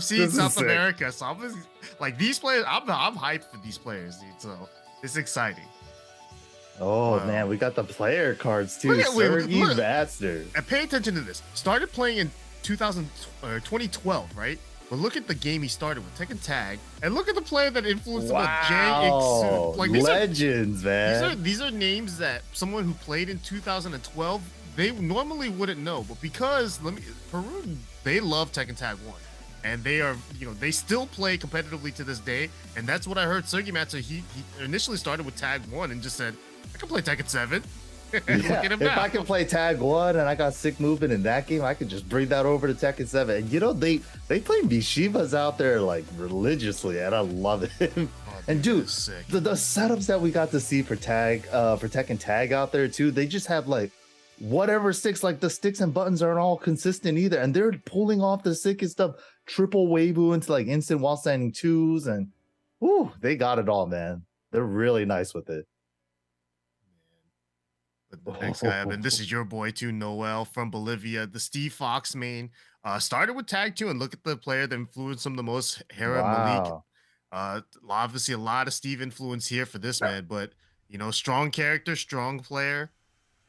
seen This is South sick. America, so I'm like these players. I'm hyped for these players, dude. So it's exciting. Oh man, Well, we got the player cards too. look at wait, Sergie look Mazter. and pay attention to this. Started playing in 2000 or 2012, right? But look at the game he started with, Tekken Tag, and look at the player that influenced him with Jang Wow, Iksu. Like legends, man. these are names that someone who played in 2012 they normally wouldn't know, but because Peru they love Tekken Tag 1. And they are, they still play competitively to this day. And that's what I heard. Sergie Mazter, he initially started with Tag 1 and just said, I can play Tekken 7. Yeah, Look at him if now. I can play Tag 1 and I got sick movement in that game, I could just bring that over to Tekken 7. And they play Mishimas out there like religiously, and I love it. And dude, the setups that we got to see for Tekken Tag out there too, they just have like whatever sticks, like the sticks and buttons aren't all consistent either. And they're pulling off the sickest stuff, triple Weibo into like instant while standing twos, and whoo, they got it all, man. They're really nice with it. But the next guy, and this is your boy too, Noel from Bolivia, the Steve Fox main. Started with Tag 2, and look at the player that influenced him the most, Hera Malik. Obviously a lot of Steve influence here for this man, but strong character, strong player,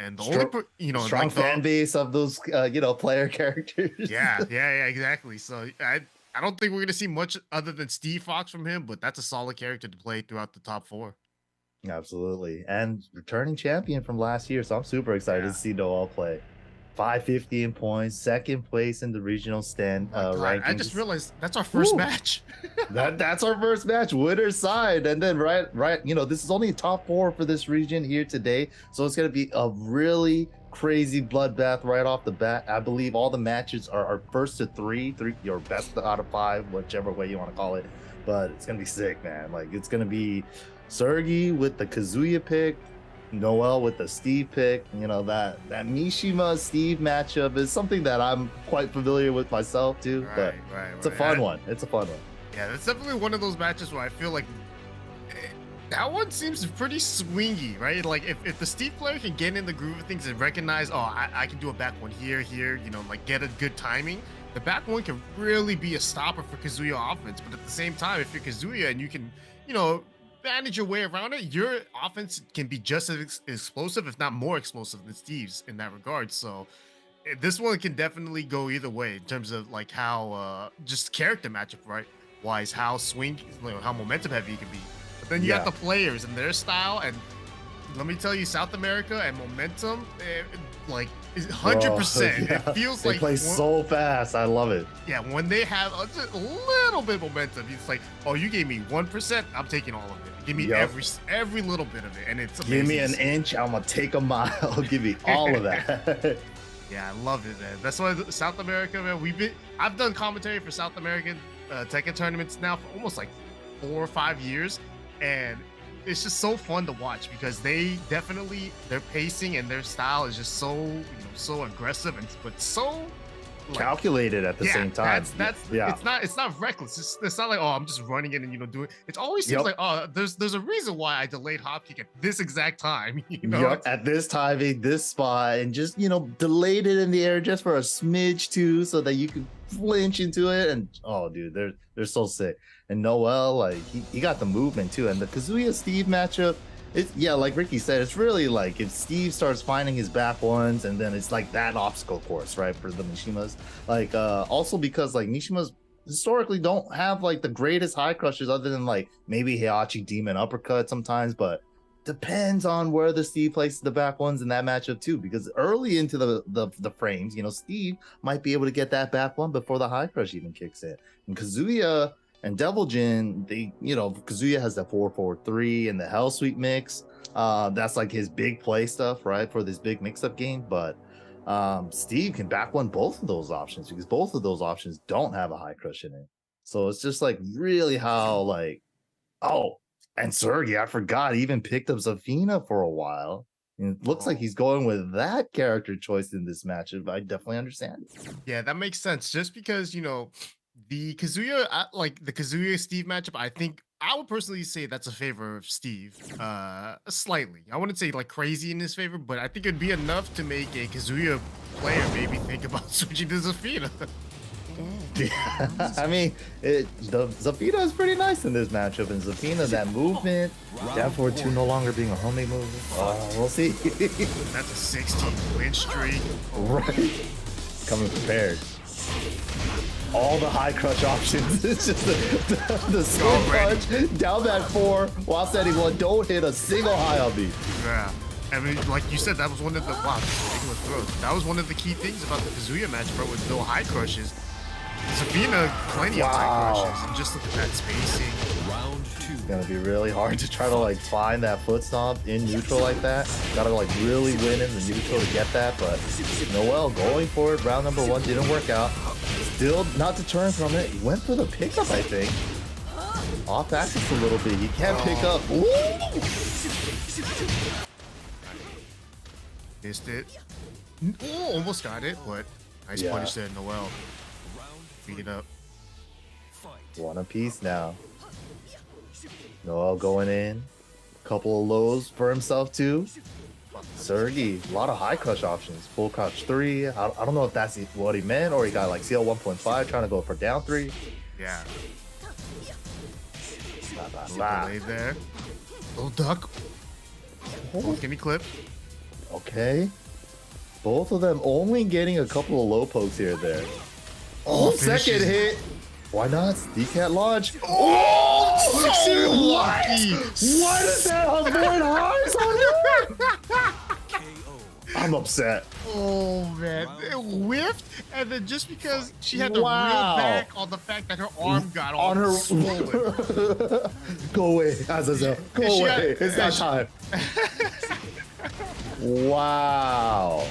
and the strong like fan base of those player characters. yeah, exactly. So I don't think we're gonna see much other than Steve Fox from him, but that's a solid character to play throughout the top 4. Absolutely. And returning champion from last year, so I'm super excited to see Noel play. 550 in points, second place in the regional rankings. I just realized that's our first match. that's our first match, winner's side. And then right, this is only top 4 for this region here today, so it's gonna be a really crazy bloodbath right off the bat. I believe all the matches are first to three, your best out of 5, whichever way you want to call it. But it's gonna be sick, man. Like, it's gonna be Sergie with the Kazuya pick, Noel with the Steve pick. That Mishima Steve matchup is something that I'm quite familiar with myself too. But it's a fun one. It's a fun one. Yeah, that's definitely one of those matches where I feel like that one seems pretty swingy, right? Like if the Steve player can get in the groove of things and recognize, I can do a back one here, like get a good timing. The back one can really be a stopper for Kazuya offense. But at the same time, if you're Kazuya and you can, manage your way around it, your offense can be just as explosive, if not more explosive than Steve's in that regard. So this one can definitely go either way in terms of like how just character matchup, right? Wise, how how momentum heavy it can be. But then you got the players and their style, and let me tell you, South America and momentum, like 100%. It feels they like play so fast. I love it. Yeah, when they have a little bit of momentum, it's like, you gave me 1%, I'm taking all of it. Give me every little bit of it, and it's amazing. Give me an inch, I'm gonna take a mile. Give me all of that. Yeah, I love it, man. That's why South America, man. I've done commentary for South American Tekken tournaments now for almost like 4 or 5 years, and it's just so fun to watch because their pacing and their style is just so aggressive but so calculated at the same time. It's not reckless. It's not like, I'm just running in and doing it. It always seems like, there's a reason why I delayed hop kick at this exact time. At this timing, this spot, and just delayed it in the air just for a smidge too, so that you can flinch into it. And dude, they're so sick. And Noel, like he got the movement too. And the Kazuya Steve matchup, like Ricky said, it's really like if Steve starts finding his back ones, and then it's like that obstacle course, right, for the Mishimas. Like also because like Mishimas historically don't have like the greatest high crushers other than like maybe Heihachi Demon Uppercut sometimes, but depends on where the Steve places the back ones in that matchup too, because early into the frames, Steve might be able to get that back one before the high crush even kicks in. And Kazuya and Devil Jin, Kazuya has the 4-4-3 and the Hell Sweep mix. That's like his big play stuff, right, for this big mix-up game. But Steve can back one both of those options because both of those options don't have a high crush in it. So it's just like really how like, and Sergie, I forgot, he even picked up Zafina for a while. And it looks like he's going with that character choice in this matchup. I definitely understand. Yeah, that makes sense. Just because, the Kazuya, the Kazuya Steve matchup, I think I would personally say that's a favor of Steve, slightly. I wouldn't say like crazy in his favor, but I think it'd be enough to make a Kazuya player maybe think about switching to Zafina. Yeah, I mean, Zafina is pretty nice in this matchup, and Zafina, that movement, down forward 2 no longer being a homemade movement. Oh, we'll see. That's a 16 win streak. Right. Coming prepared. All the high crush options. It's just the swing punch, down back 4, while setting 1. Don't hit a single high on me. Yeah. I mean, like you said, that was one of the that was one of the key things about the Kazuya match, bro, with no high crushes. Zafina, plenty of high crushes, and just look at that spacing. Round 2. It's gonna be really hard to try to like find that foot stomp in neutral like that. Gotta like really win in the neutral to get that, but Noel going for it. Round number 1 didn't work out. Still not deterring from it. He went for the pickup, I think. Off axis a little bit. He can't pick up. Ooh! Missed it. Oh, almost got it, but nice punish there, Noel. Beat it up. One apiece now. Noel going in. Couple of lows for himself too. Sergie, a lot of high crush options. Full crouch 3. I don't know if that's what he meant, or he got like CL 1.5 trying to go for down 3. Yeah. Delay there. Little duck. Oh, give me clip. Okay. Both of them only getting a couple of low pokes here and there. Oh, second hit. Why not? Decat launch. Oh, so lucky. What is that? Avoid highs on him? I'm upset. Oh, man. It whiffed, and then just because she had to reel Wow. back on the fact that her arm got all On her swollen. Go away, Azazel. Go And she away. had- It's not time. Wow.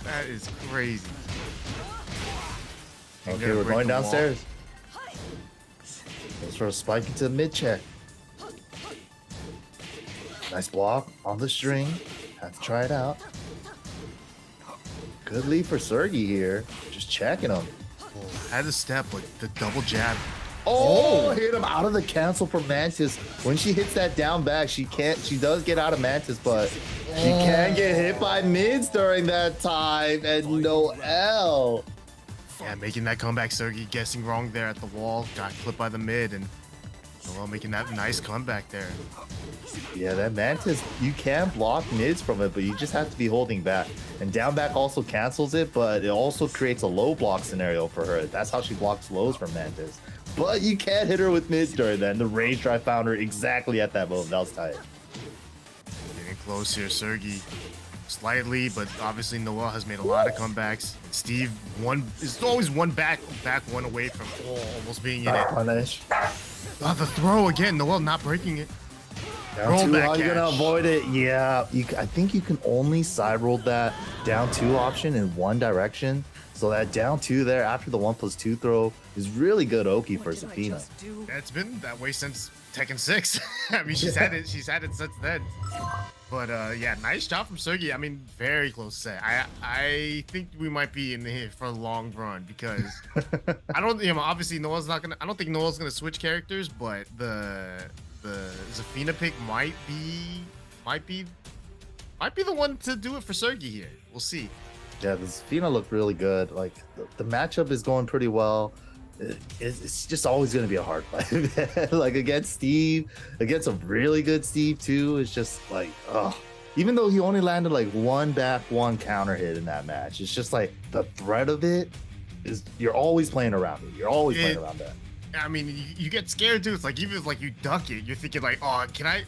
That is crazy. Okay, gonna we're break going the wall. downstairs. Let's throw a spike into the mid check. Nice block on the string. Have to try it out. Good lead for Sergie here. Just checking him. Had a step, but the double jab. Oh, hit him out of the cancel from Mantis. When she hits that down back, she does get out of Mantis, but she can get hit by mids during that time. And Noel. Yeah, making that comeback, Sergie guessing wrong there at the wall. Got clipped by the mid, and Noel making that nice comeback there. Yeah, that Mantis, you can block mids from it, but you just have to be holding back. And down back also cancels it, but it also creates a low block scenario for her. That's how she blocks lows from Mantis. But you can't hit her with mids during that. And the rage drive found her exactly at that moment. That was tight. Getting close here, Sergie. Slightly, but obviously Noel has made a lot of comebacks. And Steve is always one back one away from almost being in it. Punish. Oh, the throw again. Noel not breaking it. Down 2, back how are you gonna catch. avoid it? Yeah, I think you can only side roll that down 2 option in one direction. So that down 2 there after the 1+2 throw is really good Oki for Zafina. Yeah, it's been that way since Tekken 6. I mean, she's had it since then. But yeah, nice job from Sergie. I mean, very close set. I think we might be in here for a long run because I don't, obviously Noel's not gonna. I don't think Noel's gonna switch characters, but the Zafina pick might be the one to do it for Sergie here. We'll see. Yeah, the Zafina looked really good. Like the matchup is going pretty well. It's just always going to be a hard fight. Like against Steve, against a really good Steve too. It's just like, oh, even though he only landed like 1 back, 1 counter hit in that match, it's just like the threat of it is you're always playing around it. You're always playing around that. I mean, you get scared too. It's like even if like you duck it, you're thinking like, oh, can I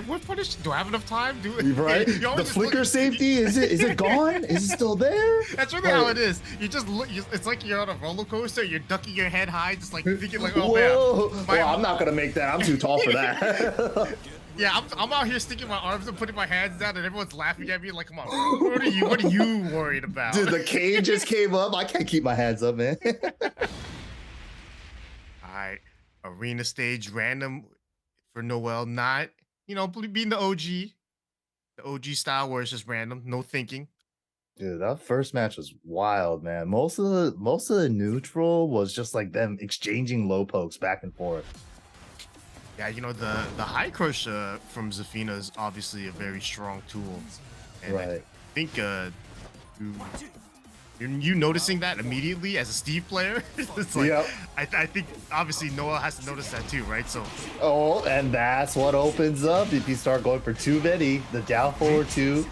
whiff punish? Do I have enough time? Right? The flicker safety, is it gone? Is it still there? That's really how it is. You just look. It's like you're on a roller coaster. You're ducking your head high, just like thinking like, oh Whoa. man. Well, I'm not gonna make that. I'm too tall for that. Yeah, I'm out here sticking my arms and putting my hands down, and everyone's laughing at me like, come on, what are you worried about? Dude, the cage just came up. I can't keep my hands up, man. All right, arena stage random for Noel, not being the OG style where it's just random, no thinking. Dude, that first match was wild, man. Most of the neutral was just like them exchanging low pokes back and forth. Yeah, the high crush from Zafina is obviously a very strong tool, and Right. I think You noticing that immediately as a Steve player? It's like, Yep. I think obviously Noel has to notice that too, right? So, Oh, and that's what opens up if you start going for too many. The down forward two.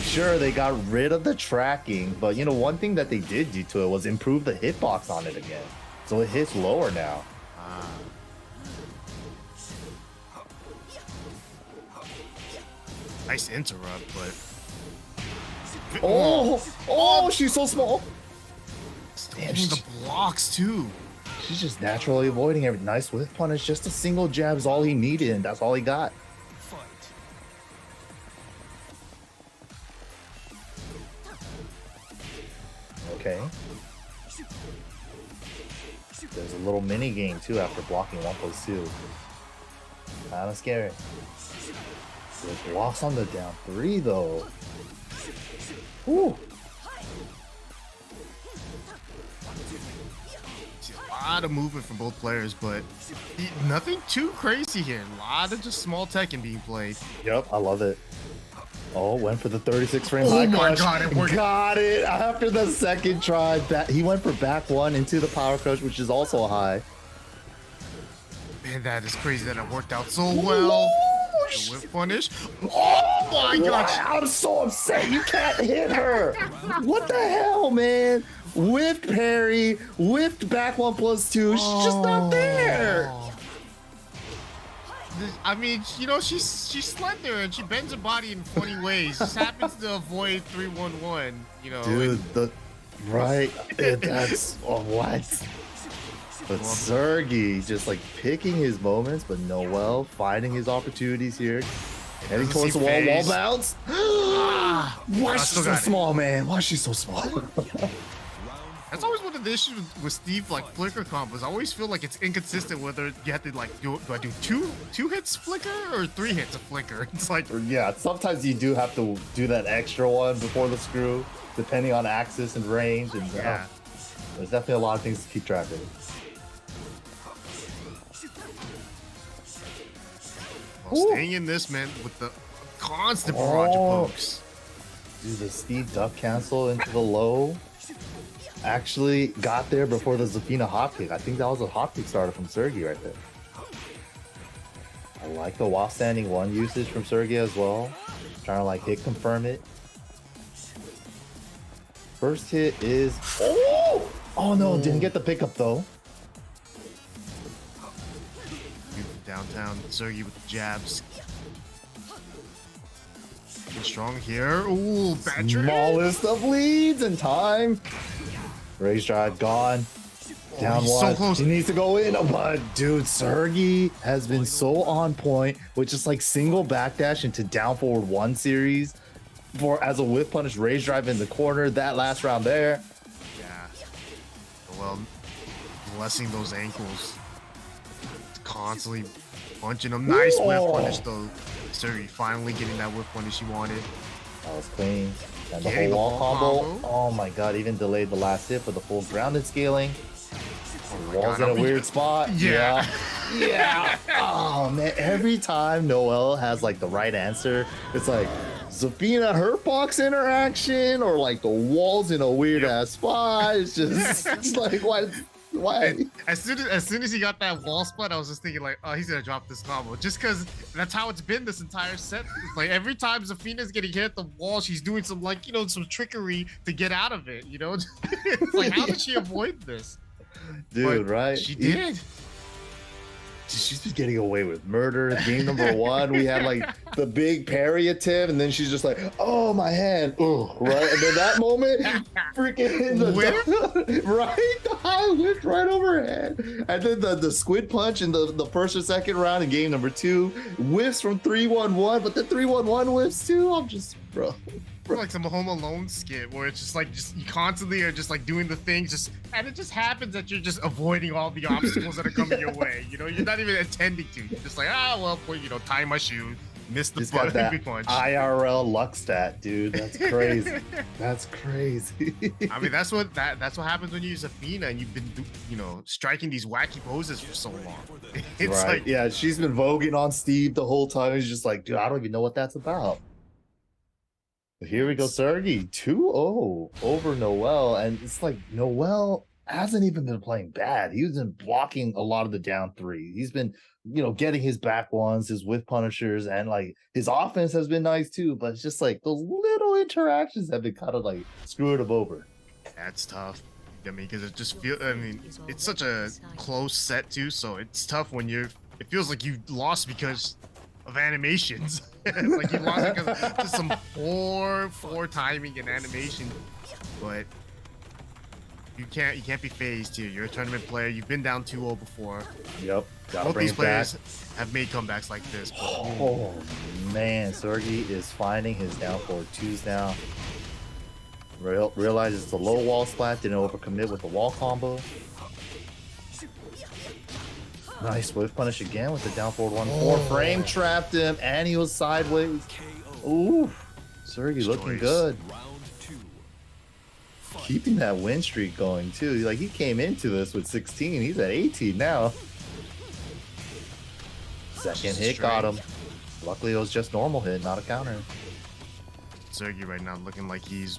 Sure, they got rid of the tracking, but you know, one thing that they did do to it was improve the hitbox on it again. So it hits lower now. Nice interrupt, but Oh, she's so small. damn, the blocks too. She's just naturally avoiding every nice whiff punish. Just a single jab is all he needed, and that's all he got. Okay. There's a little mini game too after blocking 1+2. Kinda scary. There's blocks on the down 3 though. Whew. A lot of movement from both players, but nothing too crazy here. A lot of just small Tekken being played. Yep, I love it. Oh, went for the 36 frame Oh high my crush. God, it worked. Got it after the second try. He went for back one into the power crush, which is also a high. Man, that is crazy that it worked out so well. The whip punish. Oh my gosh. I'm so upset. You can't hit her. What the hell, man? Whipped parry, whipped back 1+2. She's just not there. I mean, you know, she's slender and she bends her body in funny ways. Just happens to avoid 3-1-1, you know. Dude, that's what? But Sergie just like picking his moments, but Noel finding his opportunities here. Heading towards the wall bounce. Why is she so small, man? Why is she so small? That's always one of the issues with Steve, like flicker combos. I always feel like it's inconsistent whether you have to like do I do two hits flicker or 3 hits of flicker. It's like, yeah, sometimes you do have to do that extra one before the screw, depending on axis and range. And yeah, there's definitely a lot of things to keep track of. Well, staying in this, man, with the constant barrage of pokes. Dude, the Steve duck cancel into the low actually got there before the Zafina hot kick. I think that was a hot kick starter from Sergie right there. I like the while standing one usage from Sergie as well. Trying to like hit confirm it. First hit is oh no, didn't get the pickup though. Downtown Sergie with the jabs. Getting strong here. Ooh, bad trade. Smallest of leads in time. Raise drive gone. Down one. So close. He needs to go in. But dude, Sergie has been so on point with just like single backdash into down forward 1 series for as a whip punish raise drive in the corner. That last round there. Yeah. Well, blessing those ankles. Constantly punching him. Nice whip punish though. Sergie finally getting that whip punish he wanted. That was clean. And the whole wall combo. Oh my god, even delayed the last hit for the full grounded scaling. The wall's in a weird spot. Yeah. Yeah. Oh man, every time Noel has like the right answer, it's like Zafina hurt box interaction or like the wall's in a weird ass spot. It's just it's like why? As soon as he got that wall spot, I was just thinking like, oh, he's gonna drop this combo, just because that's how it's been this entire set. Like every time Zafina's getting hit at the wall, she's doing some like some trickery to get out of it. You know, like how did she avoid this? Dude, but right? She did. She's been getting away with murder. Game number 1, we had like the big parry attempt, and then she's just like, "Oh, my hand!" Oh, right. And then that moment, freaking right, the high whipped right overhead, and then the squid punch in the first or second round in game number 2, whiffs from 3-1-1, but the 3-1-1 whiffs too. I'm just like some Home Alone skit where it's just like you constantly are just like doing the things and it just happens that you're just avoiding all the obstacles that are coming your way. You know, you're not even attending to. You're just like, tie my shoe, miss the punch. IRL luck stat, dude. That's crazy. That's crazy. I mean, that's what happens when you use Zafina and you've been striking these wacky poses for so long. It's right. like, yeah, she's been voguing on Steve the whole time. He's just like, dude, I don't even know what that's about. Here we go, Sergie 2-0 over Noel. And it's like Noel hasn't even been playing bad. He's been blocking a lot of the down three. He's been, getting his back ones, his whiff punishers, and like his offense has been nice too. But it's just like those little interactions have been kind of like screwing him over. That's tough. I mean, because it's such a close set too, so it's tough when it feels like you lost because of animations. Like you lost because of just some poor timing and animation. But you can't be phased here. You're a tournament player. You've been down 2-0 before. Yep. Both these players have made comebacks like this. Oh man, Sergie is finding his down 4-2s now. Realizes it's a low wall splat, didn't overcommit with the wall combo. Nice whiff punish again with the down forward 1-4. Frame trapped him and he was sideways. Ooh, Sergie looking good. Keeping that win streak going too. Like he came into this with 16, he's at 18 now. Second hit got him. Luckily it was just normal hit, not a counter. Sergie right now looking like he's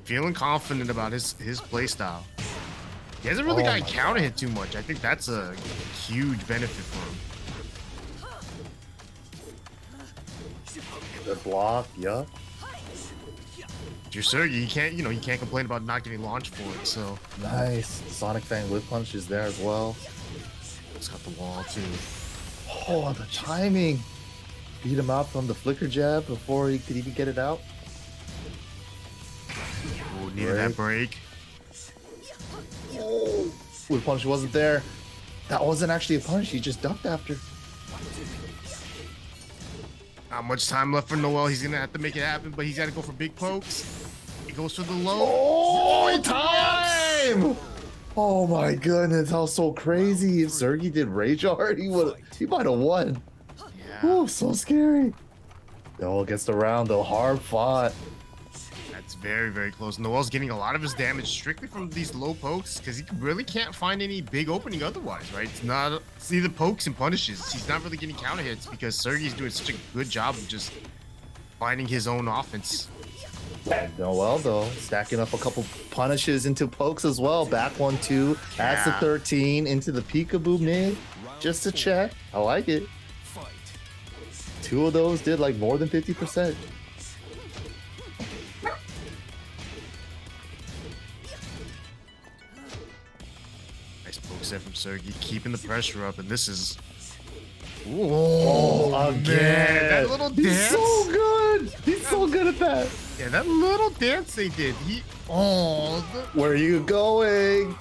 feeling confident about his play style. He hasn't really gotten counter hit too much. I think that's a huge benefit for him. Good block, yeah. You're Sergie, you can't complain about not getting launched for it. So nice. Sonic Fang whip punch is there as well. It's got the wall too. Oh, the timing. Beat him out from the flicker jab before he could even get it out. Oh, needed that break. Oh, whip punch wasn't there. That wasn't actually a punch. He just ducked after. Not much time left for Noel. He's gonna have to make it happen, but he's got to go for big pokes. He goes for the low. Oh, time! Oh my goodness, that was so crazy. If Sergie did rage art, he might have won. Yeah. Oh, so scary. Noel gets the round though, hard fought. That's very, very close. Noel's getting a lot of his damage strictly from these low pokes because he really can't find any big opening otherwise, right? It's either pokes and punishes. He's not really getting counter hits because Sergie's doing such a good job of just finding his own offense. Noel though, stacking up a couple punishes into pokes as well. Back 1-2, adds the 13 into the peekaboo mid. Just to check. I like it. Two of those did like more than 50%. Nice poke set from Sergie, keeping the pressure up, and this is... Oh, again. Man, that little dance. He's so good. He's so good at that. Yeah, that little dance they did. Where are you going?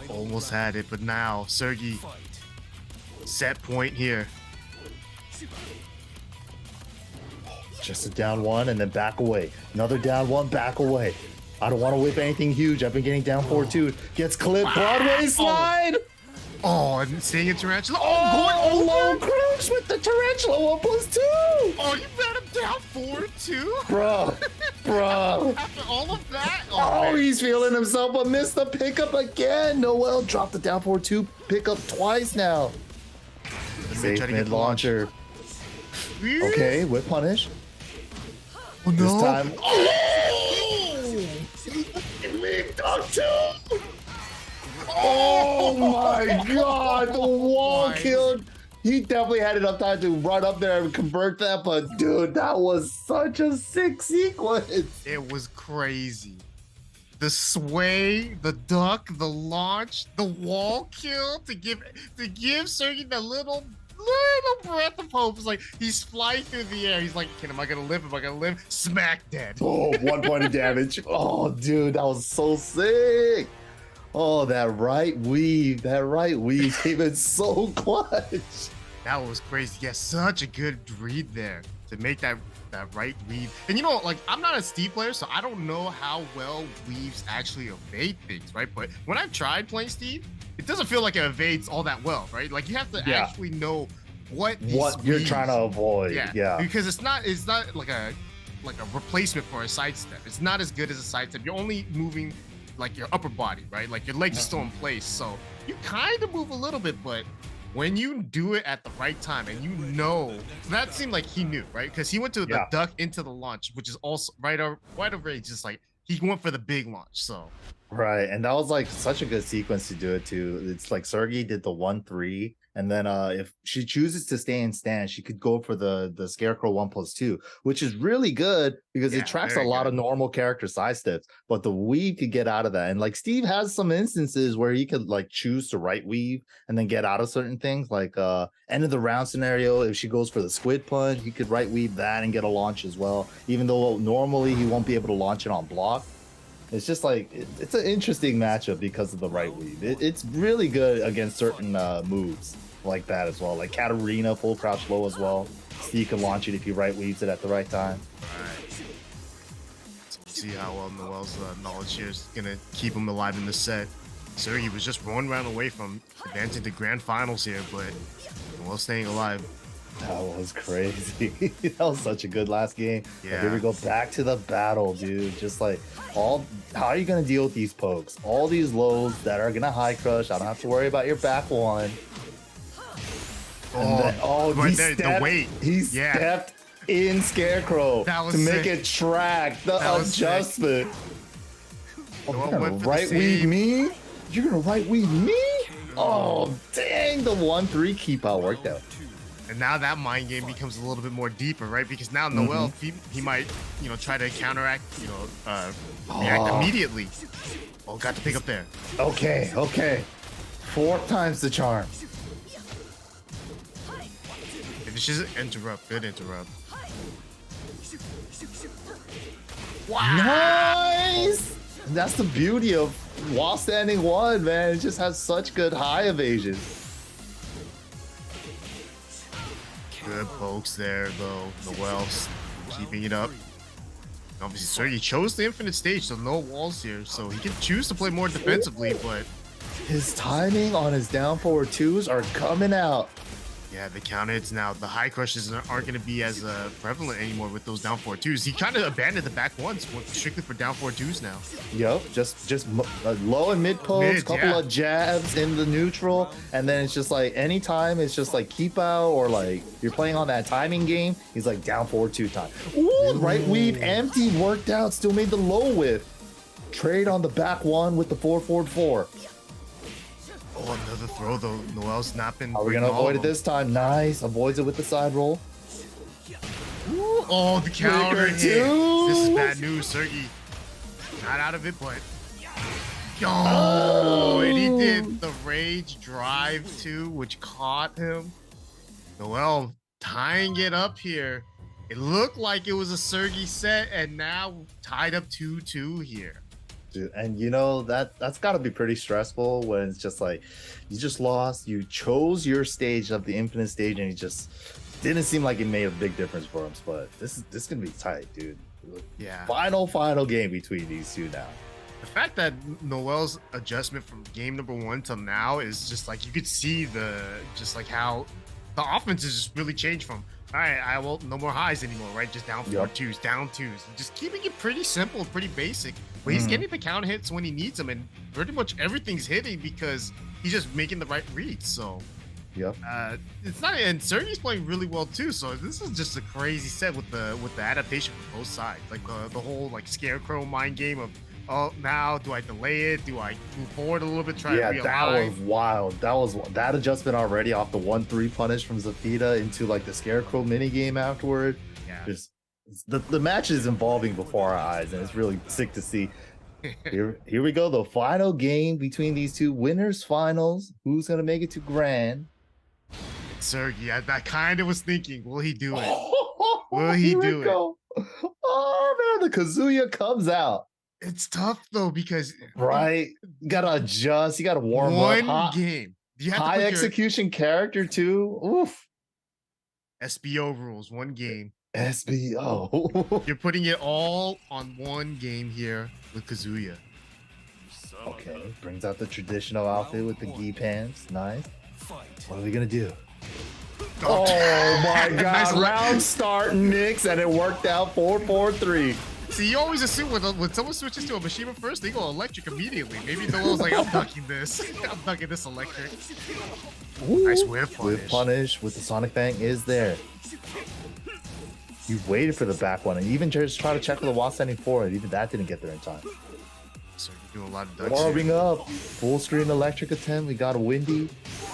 Almost had it, but now Sergie set point here. Just a down one and then back away. Another down one, back away. I don't want to whip anything huge. I've been getting down 4-2. Gets clipped. Broadway slide. Oh, and staying in Tarantula. Oh, going low crouch with the Tarantula 1+2. Oh, you got him down 4-2? Bro. After all of that? Oh, he's feeling himself, but missed the pickup again. Noel dropped the down 4-2 pickup twice now. Safe mid launcher. Okay, whip punish. Oh, no. This time. Oh my god, the wall killed. He definitely had enough time to run up there and convert that, but dude, that was such a sick sequence. It was crazy. The sway, the duck, the launch, the wall kill to give Sergie the little breath of hope. It's like he's flying through the air. He's like, am I gonna live? Am I gonna live? Smack dead. Oh, 1 point of damage. Oh, dude, that was so sick. Oh, that right weave came in so clutch. That was crazy. Yeah, such a good read there to make that right weave. And I'm not a Steve player, so I don't know how well weaves actually evade things, right? But when I've tried playing Steve, it doesn't feel like it evades all that well, right? Like you have to actually know what you're trying to avoid. Yeah. Because it's not like a replacement for a sidestep. It's not as good as a sidestep. You're only moving like your upper body, right? Like your legs are still in place, so you kind of move a little bit, but when you do it at the right time, and you know that seemed like he knew, right? Because he went to the duck into the launch, which is also right over. Just like he went for the big launch. So Right, and that was like such a good sequence to do it too. It's like Sergie did the 1-3, and then if she chooses to stay in stand, she could go for the Scarecrow 1+2, which is really good because it tracks a lot of normal character side steps. But the weave could get out of that, and like Steve has some instances where he could like choose to right weave and then get out of certain things. Like end of the round scenario, if she goes for the squid punch, he could right weave that and get a launch as well. Even though normally he won't be able to launch it on block. It's just like it's an interesting matchup because of the right weave. It's really good against certain moves like that as well, like Katarina full crouch low as well. So you can launch it if you right weaves it at the right time. Right. So we'll see how well Noel's knowledge here is gonna keep him alive in the set. Sergie was just one round away from advancing to grand finals here, but Noel staying alive. That was crazy. That was such a good last game. Yeah. And here we go back to the battle, dude. Just like how are you gonna deal with these pokes? All these lows that are gonna high crush. I don't have to worry about your back one. The weight. He stepped in Scarecrow to make it track the adjustment. Oh, you're gonna right weave me? You're gonna right weave me? Oh, dang, the 1-3 keep out worked out. And now that mind game becomes a little bit more deeper, right? Because now Noel, he might, try to counteract, react immediately. Oh, got to pick up there. Okay. 4 times the charm. Finishes it, interrupt, good interrupt. Wow! Nice! And that's the beauty of while standing 1, man. It just has such good high evasion. Good pokes there, though. Noel's keeping it up. Obviously, Sergie chose the infinite stage, so no walls here. So he can choose to play more defensively, but his timing on his down forward 2s are coming out. Yeah, the counter hits now. The high crushes aren't going to be as prevalent anymore with those down 4-2s. He kind of abandoned the back ones, went strictly for down 4-2s now. Yep, just low and mid pokes, couple of jabs in the neutral, and then it's just like anytime it's just like keep out or like you're playing on that timing game, he's like down 4-2 time. Ooh, right weave empty, worked out, still made the low whiff. Trade on the back one with the 4-4-4. Oh, another throw though. Noel's snapping. Are we gonna avoid it this time? Nice. Avoids it with the side roll. Ooh, oh, the counter hit. This is bad news, Sergie. Not out of it, but and he did the rage drive too, which caught him. Noel tying it up here. It looked like it was a Sergie set, and now tied up 2-2 here. Dude, and that's got to be pretty stressful when it's just like you just lost, you chose your stage of the infinite stage, and it just didn't seem like it made a big difference for him. But this is gonna be tight, dude. Yeah. Final game between these two now. The fact that Noel's adjustment from game number 1 till now is just like you could see how the offense has just really changed from all right, no more highs anymore, right? Just down 4-2s, down 2s, just keeping it pretty simple, pretty basic. But he's getting the counter hits when he needs them, and pretty much everything's hitting because he's just making the right reads. So, it's not. And Sergie's playing really well too. So this is just a crazy set with the adaptation from both sides, like the whole like Scarecrow mind game of. Oh, now do I delay it? Do I move forward a little bit? Try to realign? That was wild. That adjustment already off the 1-3 punish from Zafina into like the Scarecrow mini game afterward. Yeah. Just the match is evolving before our eyes, and it's really sick to see. Here we go. The final game between these two winners finals. Who's gonna make it to grand? Sergie, I kind of was thinking, will he do it? Will he do it? Oh man, the Kazuya comes out. It's tough though because you gotta adjust. You gotta warm up. One game. You have high execution character too. Oof. SBO rules. One game. SBO. You're putting it all on one game here with Kazuya. Okay, brings out the traditional outfit with the gi pants. Nice. What are we gonna do? Oh my god! Round start Knicks, and it worked out 4-4-3. See, you always assume when someone switches to a Mishima first, they go electric immediately. Maybe Noel's like, I'm ducking this. I'm ducking this electric. Ooh, Nice whiff punish. Whiff punish with the Sonic Fang is there. You waited for the back one and even just try to check for the wall standing forward. Even that didn't get there in time. So you're doing a lot of ducks. Warming up. Full screen electric attempt. We got a windy.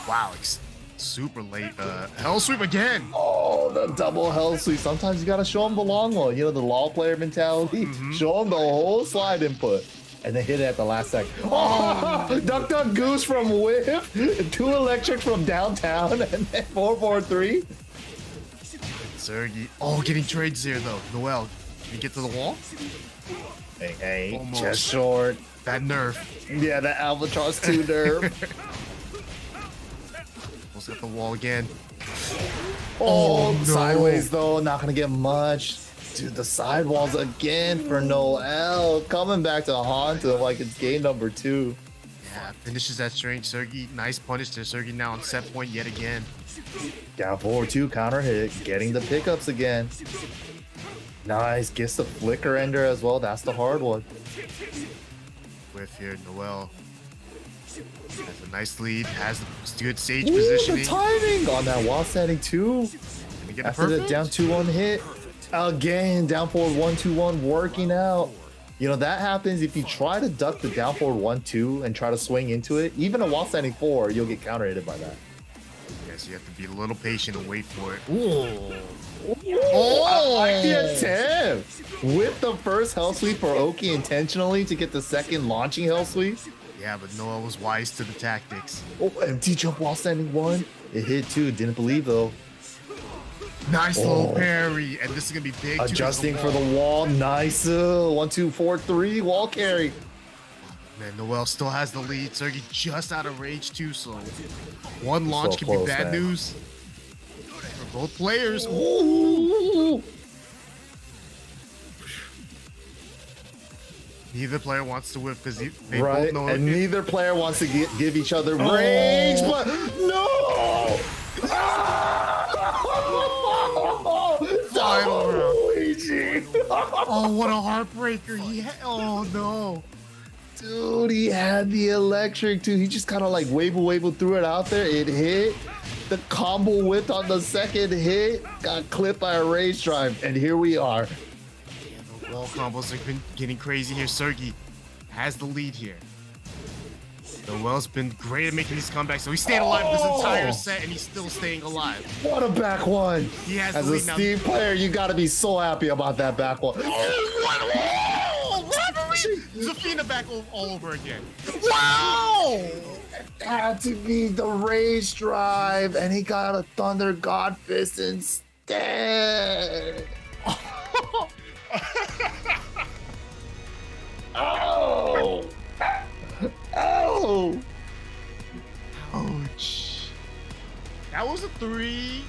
Wow, it's super late. Hell sweep again. Oh, the double hell sweep. Sometimes you gotta show them the long one. You know, the law player mentality. Show them the whole slide input. And then hit it at the last second. Oh, duck duck goose from whiff. 2 electric from downtown. And then 4-4-3. Sergie. Oh, getting trades here though. Noel, can you get to the wall? Hey, Almost. just short. That nerf. Yeah, that Albatross 2 nerf. Almost got the wall again. Oh, no. Sideways though, not gonna get much. Dude, the sidewalls again for Noel. Coming back to haunt him like it's game number 2. Yeah, finishes that string. Sergie, nice punish there. Sergie now on set point yet again. Down forward 2, counter hit, getting the pickups again. Nice, gets the flicker ender as well. That's the hard one. With here, Noel has a nice lead, has good stage Ooh, positioning. the timing on that wall standing 2. Can we get After the perfect? down 2-1 hit. Again, down forward 1-2-1 working out. You know, that happens if you try to duck the down forward 1-2 and try to swing into it. Even a wall standing 4, you'll get counter hitted by that. Yes, you have to be a little patient and wait for it. Ooh. Oh, I like the attempt with the first hell sweep for Oki intentionally to get the second launching hell sweep. Yeah, but Noel was wise to the tactics. Oh, empty jump while standing 1. It hit 2. Didn't believe though. Nice little parry, and this is gonna be big. Adjusting for the wall. Nice. 1-2-4-3 wall carry. Man, Noel still has the lead. Sergie just out of rage too, so one launch So could close, be bad man. news for both players. Ooh. Neither player wants to whip because they Right, both know and it. neither player wants to give each other range, but no! Final round. Luigi! Oh, what a heartbreaker! Oh no! Dude, he had the electric too. He just kind of like wave threw it out there. It hit. The combo whipped on the second hit. Got clipped by a rage drive, and here we are. Yeah, the wall combos have been getting crazy here. Sergie has the lead here. Noel's been great at making these comebacks, so he stayed alive this entire set, and he's still staying alive. What a back one! He has As the a lead now. Steam player, you got to be so happy about that back one. Zafina back all over again. Wow! It had to be the rage drive, and he got a Thunder God Fist instead. Oh! Oh! Ouch. That was a 3-2